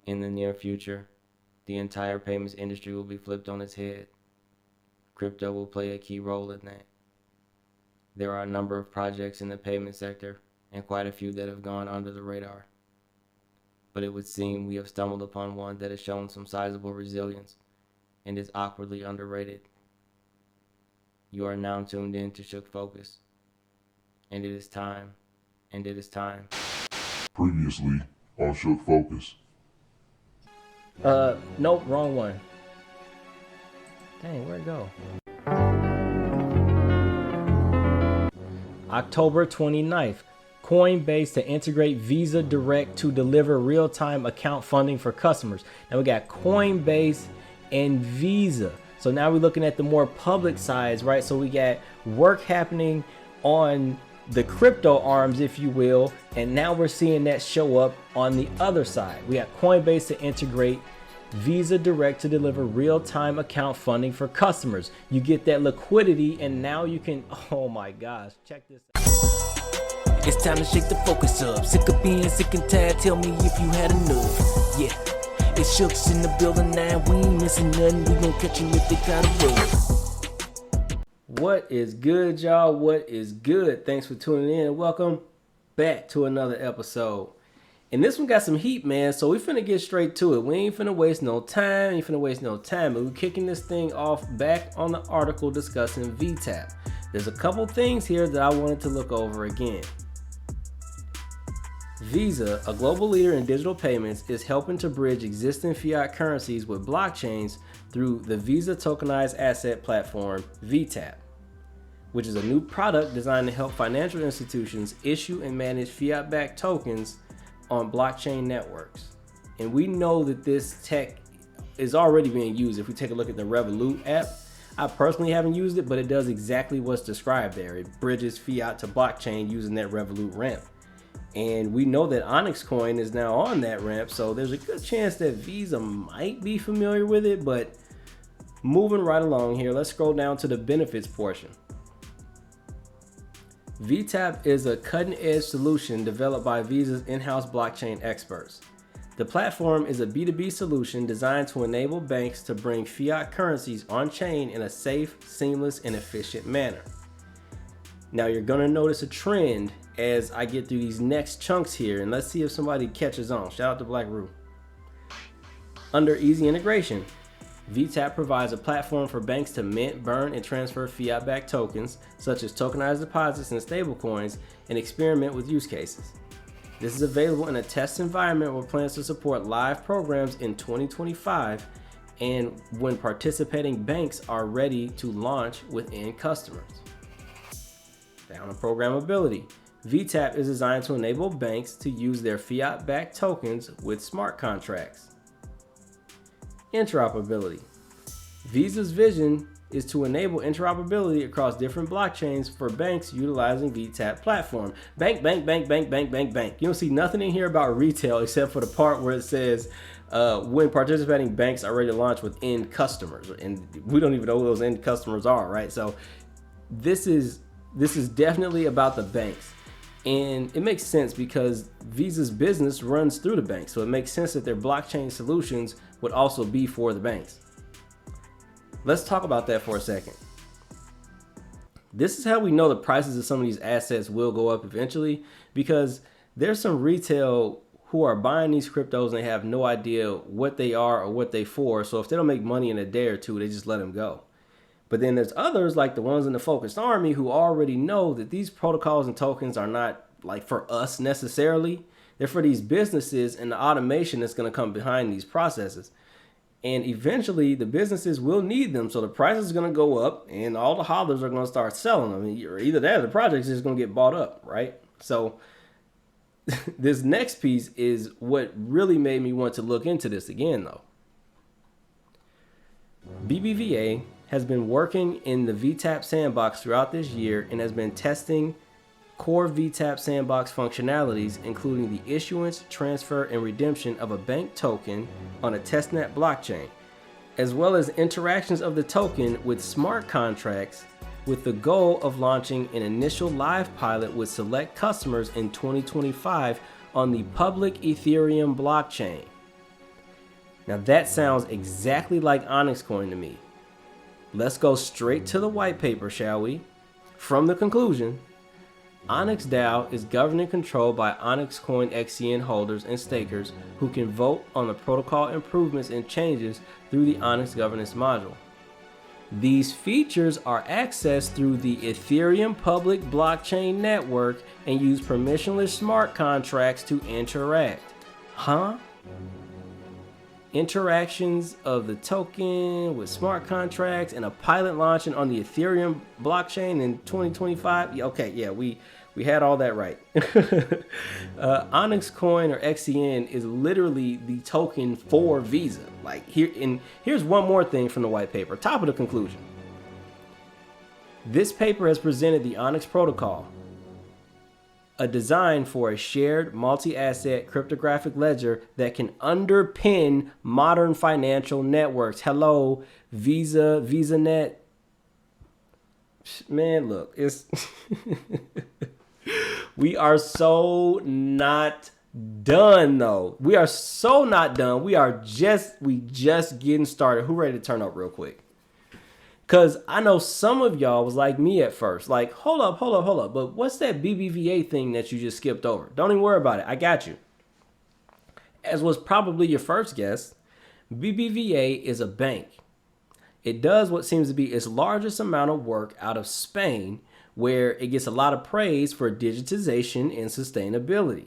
In the near future, the entire payments industry will be flipped on its head. Crypto will play a key role in that. There are a number of projects in the payment sector and quite a few that have gone under the radar. But it would seem we have stumbled upon one that has shown some sizable resilience and is awkwardly underrated. You are now tuned in to ShookFocuz. And it is time. Previously on ShookFocuz. Nope, wrong one. Dang, where'd it go? October 29th, Coinbase to integrate Visa Direct to deliver real-time account funding for customers. Now we got Coinbase and Visa. So now we're looking at the more public sides, right? So we got work happening on the crypto arms, if you will, and now we're seeing that show up on the other side. We got Coinbase to integrate Visa Direct to deliver real-time account funding for customers. You get that liquidity, and now you can, oh my gosh, check this out. It's time to shake the focus up. Sick of being sick and tired, tell me if you had enough. Yeah, it's Shooks in the building now, we ain't missing nothing. We gon' catch you if they kind of rough. What is good, y'all? What is good? Thanks for tuning in and welcome back to another episode. And this one got some heat, man, so we finna get straight to it. We ain't finna waste no time, but we're kicking this thing off back on the article discussing VTAP. There's a couple things here that I wanted to look over again. Visa, a global leader in digital payments, is helping to bridge existing fiat currencies with blockchains through the Visa Tokenized Asset Platform, VTAP, which is a new product designed to help financial institutions issue and manage fiat-backed tokens on blockchain networks. And we know that this tech is already being used. If we take a look at the Revolut app, I personally haven't used it, but it does exactly what's described there. It bridges fiat to blockchain using that Revolut ramp. And we know that Onyxcoin is now on that ramp, so there's a good chance that Visa might be familiar with it. But moving right along here, let's scroll down to the benefits portion. VTAP is a cutting-edge solution developed by Visa's in-house blockchain experts. The platform is a B2B solution designed to enable banks to bring fiat currencies on-chain in a safe, seamless, and efficient manner. Now you're going to notice a trend as I get through these next chunks here, and let's see if somebody catches on. Shout out to Black Roo. Under easy integration, VTAP provides a platform for banks to mint, burn, and transfer fiat-backed tokens, such as tokenized deposits and stablecoins, and experiment with use cases. This is available in a test environment with plans to support live programs in 2025 and when participating banks are ready to launch with end customers. Down to programmability. VTAP is designed to enable banks to use their fiat-backed tokens with smart contracts. Interoperability. Visa's vision is to enable interoperability across different blockchains for banks utilizing VTAP platform. Bank. You don't see nothing in here about retail except for the part where it says when participating banks are ready to launch with end customers. And we don't even know who those end customers are, right? So this is definitely about the banks. And it makes sense because Visa's business runs through the banks. So it makes sense that their blockchain solutions would also be for the banks. Let's talk about that for a second. This is how we know the prices of some of these assets will go up eventually, because there's some retail who are buying these cryptos and they have no idea what they are or what they for. So if they don't make money in a day or two, they just let them go. But then there's others like the ones in the focused army who already know that these protocols and tokens are not like for us necessarily. They're for these businesses and the automation that's going to come behind these processes. And eventually the businesses will need them. So the price is going to go up and all the hodlers are going to start selling them. Or either that or the project is just going to get bought up, right? So this next piece is what really made me want to look into this again, though. BBVA has been working in the VTAP sandbox throughout this year and has been testing core VTAP sandbox functionalities, including the issuance, transfer, and redemption of a bank token on a testnet blockchain, as well as interactions of the token with smart contracts, with the goal of launching an initial live pilot with select customers in 2025 on the public Ethereum blockchain. Now that sounds exactly like Onyxcoin to me. Let's go straight to the white paper, shall we? From the conclusion, Onyx DAO is governed and controlled by Onyxcoin XCN holders and stakers who can vote on the protocol improvements and changes through the Onyx governance module. These features are accessed through the Ethereum public blockchain network and use permissionless smart contracts to interact. Huh? Interactions of the token with smart contracts and a pilot launching on the Ethereum blockchain in 2025. Okay, yeah, we had all that right. Onyxcoin or XCN is literally the token for Visa. Like here's one more thing from the white paper. Top of the conclusion. This paper has presented the Onyx protocol, a design for a shared multi-asset cryptographic ledger that can underpin modern financial networks. Hello, Visa, VisaNet. Man, look, it's we are so not done though. We are so not done. We just getting started. Who ready to turn up real quick? Because I know some of y'all was like me at first. Like, hold up. But what's that BBVA thing that you just skipped over? Don't even worry about it. I got you. As was probably your first guess, BBVA is a bank. It does what seems to be its largest amount of work out of Spain, where it gets a lot of praise for digitization and sustainability.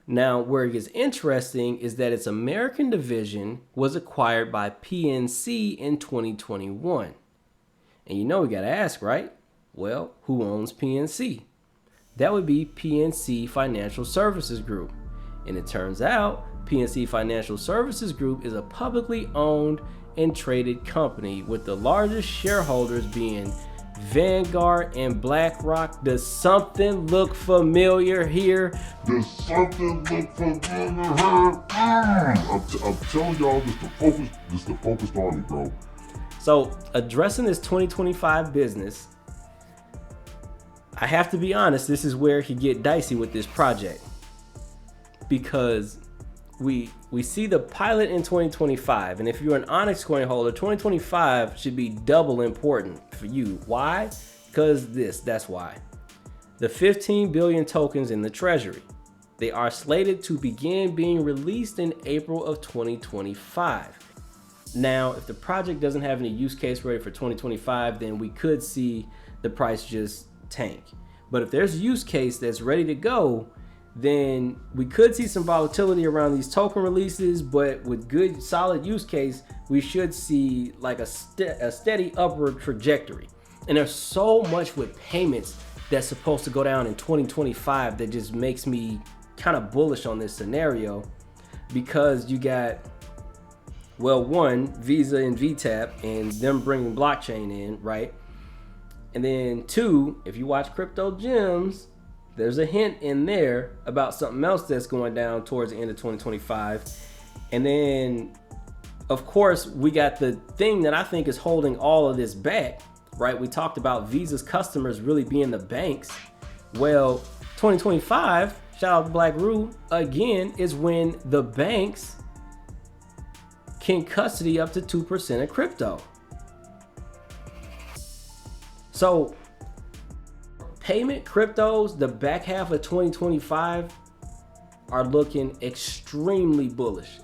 Now, where it gets interesting is that its American division was acquired by PNC in 2021. And you know we got to ask, right? Well, who owns PNC? That would be PNC Financial Services Group. And it turns out PNC Financial Services Group is a publicly owned and traded company with the largest shareholders being Vanguard and BlackRock. Does something look familiar here? Does something look familiar here? I'm telling y'all, this the focused army, bro. So, addressing this 2025 business, I have to be honest, this is where it could get dicey with this project. Because we see the pilot in 2025, and if you're an Onyxcoin holder, 2025 should be double important for you. Why? Because that's why. The 15 billion tokens in the treasury. They are slated to begin being released in April of 2025. Now, if the project doesn't have any use case ready for 2025, then we could see the price just tank. But if there's a use case that's ready to go, then we could see some volatility around these token releases, but with good solid use case, we should see like a steady upward trajectory. And there's so much with payments that's supposed to go down in 2025 that just makes me kind of bullish on this scenario, because you got, well, one, Visa and VTAP and them bringing blockchain in, right? And then two, if you watch Crypto Gems, there's a hint in there about something else that's going down towards the end of 2025. And then, of course, we got the thing that I think is holding all of this back, right? We talked about Visa's customers really being the banks. Well, 2025, shout out to Black Rue, again, is when the banks can custody up to 2% of crypto. So, payment cryptos, the back half of 2025 are looking extremely bullish.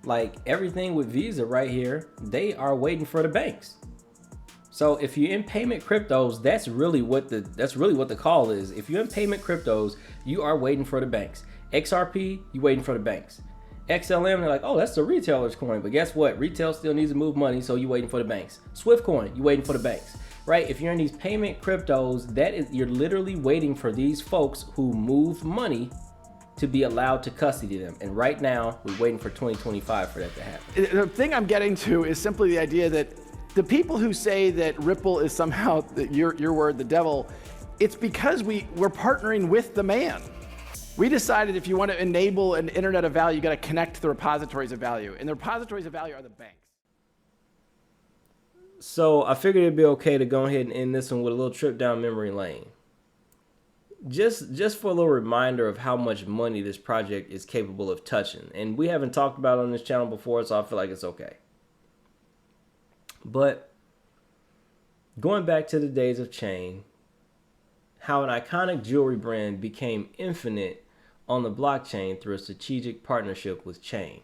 Like everything with Visa right here, they are waiting for the banks. So if you're in payment cryptos, that's really what the call is. If you're in payment cryptos, you are waiting for the banks. XRP, you waiting for the banks. XLM, they're like, oh, that's the retailer's coin. But guess what? Retail still needs to move money, so you waiting for the banks. Swift coin, you waiting for the banks. Right? If you're in these payment cryptos, you're literally waiting for these folks who move money to be allowed to custody them. And right now, we're waiting for 2025 for that to happen. The thing I'm getting to is simply the idea that the people who say that Ripple is somehow, your word, the devil, it's because we're partnering with the man. We decided if you want to enable an internet of value, you got to connect the repositories of value. And the repositories of value are the banks. So I figured it'd be okay to go ahead and end this one with a little trip down memory lane. just for a little reminder of how much money this project is capable of touching. And we haven't talked about it on this channel before, so I feel like it's okay. But going back to the days of Chain, how an iconic jewelry brand became infinite on the blockchain through a strategic partnership with Chain.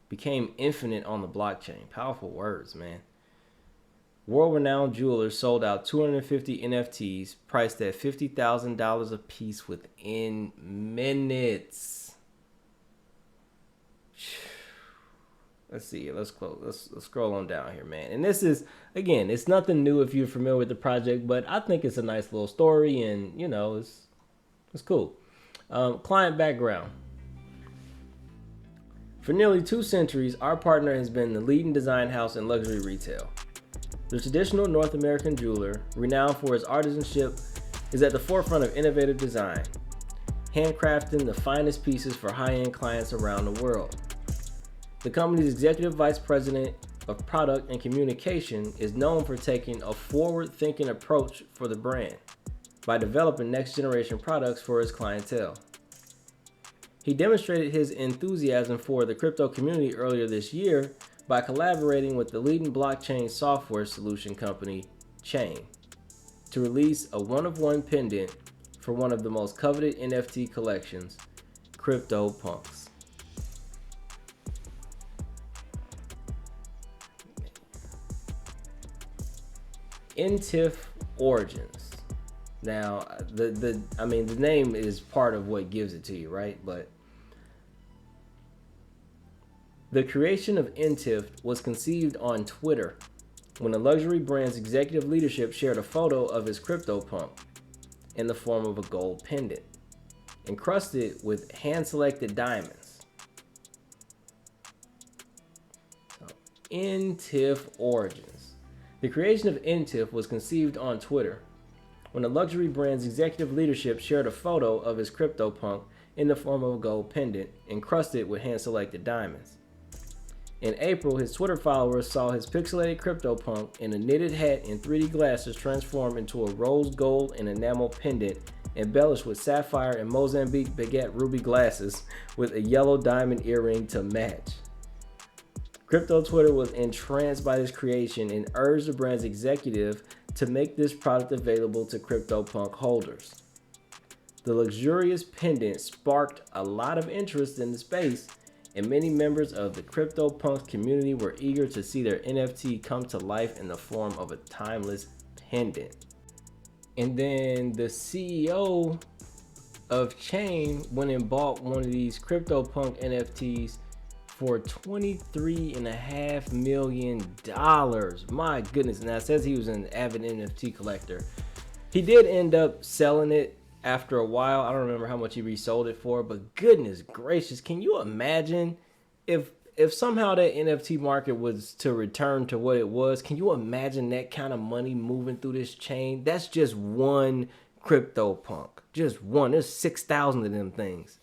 Became infinite on the blockchain. Powerful words, man. World-renowned jewelers sold out 250 NFTs priced at $50,000 a piece within minutes. Let's see. Let's scroll on down here, man. And this is, again, it's nothing new if you're familiar with the project, but I think it's a nice little story, and, you know, it's cool. Client background. For nearly 2 centuries, our partner has been the leading design house in luxury retail. The traditional North American jeweler, renowned for his artisanship, is at the forefront of innovative design, handcrafting the finest pieces for high-end clients around the world. The company's executive vice president of product and communication is known for taking a forward-thinking approach for the brand by developing next-generation products for his clientele. He demonstrated his enthusiasm for the crypto community earlier this year by collaborating with the leading blockchain software solution company, Chain, to release a one-of-one pendant for one of the most coveted NFT collections, CryptoPunks. NTIF Origins. Now, the name is part of what gives it to you, right? But the creation of NTIF was conceived on Twitter when the luxury brand's executive leadership shared a photo of his CryptoPunk in the form of a gold pendant, encrusted with hand-selected diamonds. So, NTIF Origins. The creation of NTIF was conceived on Twitter when the luxury brand's executive leadership shared a photo of his CryptoPunk in the form of a gold pendant encrusted with hand-selected diamonds. In April, his Twitter followers saw his pixelated CryptoPunk in a knitted hat and 3D glasses transform into a rose gold and enamel pendant embellished with sapphire and Mozambique baguette ruby glasses with a yellow diamond earring to match. Crypto Twitter was entranced by this creation and urged the brand's executive to make this product available to CryptoPunk holders. The luxurious pendant sparked a lot of interest in the space, and many members of the CryptoPunk community were eager to see their NFT come to life in the form of a timeless pendant. And then the CEO of Chain went and bought one of these CryptoPunk NFTs for $23.5 million. My goodness. Now it says he was an avid NFT collector. He did end up selling it after a while. I don't remember how much he resold it for, but goodness gracious, can you imagine if somehow that NFT market was to return to what it was? Can you imagine that kind of money moving through this chain? That's just one CryptoPunk. Just one. There's 6,000 of them things.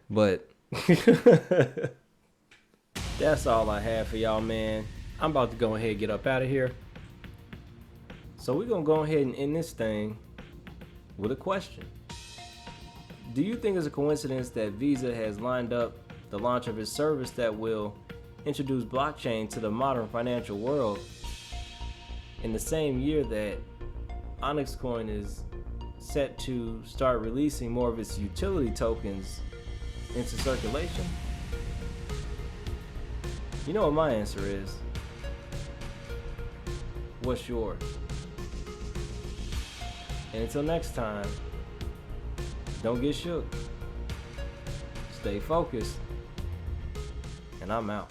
But that's all I have for y'all, man. I'm about to go ahead and get up out of here. So we're going to go ahead and end this thing with a question. Do you think it's a coincidence that Visa has lined up the launch of its service that will introduce blockchain to the modern financial world in the same year that Onyxcoin is set to start releasing more of its utility tokens into circulation? You know what my answer is. What's yours? And until next time, don't get shook. Stay focused. And I'm out.